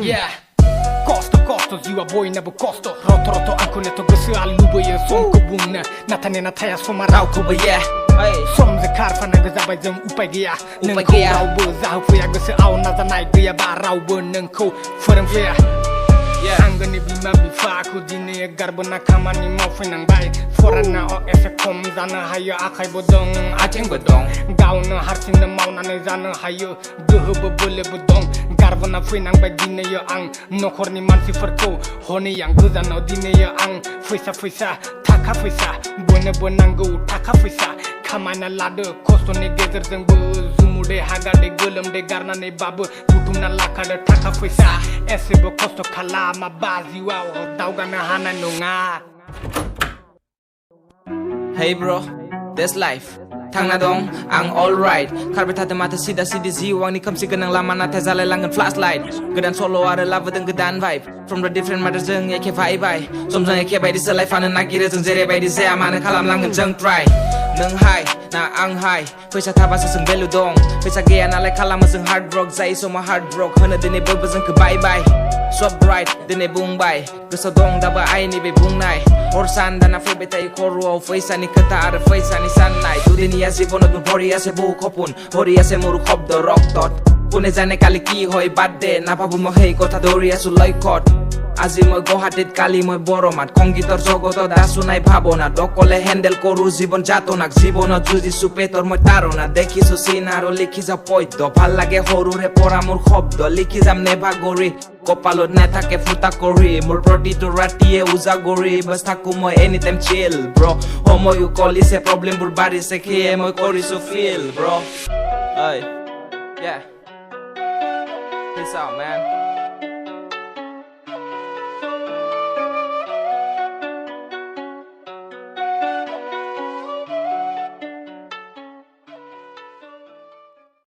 Yeah Kosto jiwa boy na kosto roto aku neto gesu alu boy som ko bungna natane na thaya soma rau ko boy som ze karfa na gaza ba jam upai gya nang ko rau bo za fu ya gesu au na za nai gya ba rau bo nang ko forang fya Angani bima bifa aku dini garbona kamani mau finang bai forana o efe kom zana hayo akai bodong aceng bodong gauna harsin na mau na zana hayo gehe bobole bodong garbona finang bai dini yo ang nokorni mansi ferko honi yang guzano dini yo ang fisa taka fisa bone bonango taka fisa kamana lade kosto ne gezer jeng bo zumude hagade golem de garna ne babu butumna lakade taka fisa ese bo kosto kala ma bazi wow daugana hana nunga Hey bro, that's life. Thang na dong, ang alright. Karbeta de mata sida ziwang ni kamsi ganang lama na tezale langan flashlight. Gedan solo ada lava dan gedan vibe. From the different matters jeng yake vibe bai. Somjang yake bai di selai fana nakira jeng jere bai di saya mana kalam langan jeng try. Neng hai, na ang hai. Pesa taba seseng belu dong. Pesa gaya na lai kalam seng hard rock zai soma hard rock. Hana dene boba jeng ke bye bye. Swap right, dene bung bai. Geso dong daba ai ni be bung nai. Orsan dana fe betai koru faisa ni kata ara faisa ni sanai. Dudini Asi bonot mun pori ase bu kopun pori ase muru khobdo roktot pune jane kali ki hoy badde na pabu mo hei kotha dori asu loikot আজি মই গুৱাহাটীত কালি মই বৰমাত সংগীতৰ জগতত আছো নাই ভাবনা দকলে হেন্ডেল কৰো জীৱন যাতনাক জীৱনত যুঁজিছো পেটৰ মই তাৰণা দেখিছো চিন আৰু লিখি যা পদ্য ভাল লাগে সৰুৰে পৰা মোৰ শব্দ লিখি যাম নেভাগৰি কপালত নাথাকে ফুটা কৰি মোৰ প্ৰতিটো ৰাতিয়ে উজাগৰি বস থাকো মই এনি টাইম চিল ব্ৰ সময়ো কলিছে প্ৰবলেমবোৰ বাঢ়িছে কিয়ে মই কৰিছো ফিল ব্ৰ ঐ yeah peace out man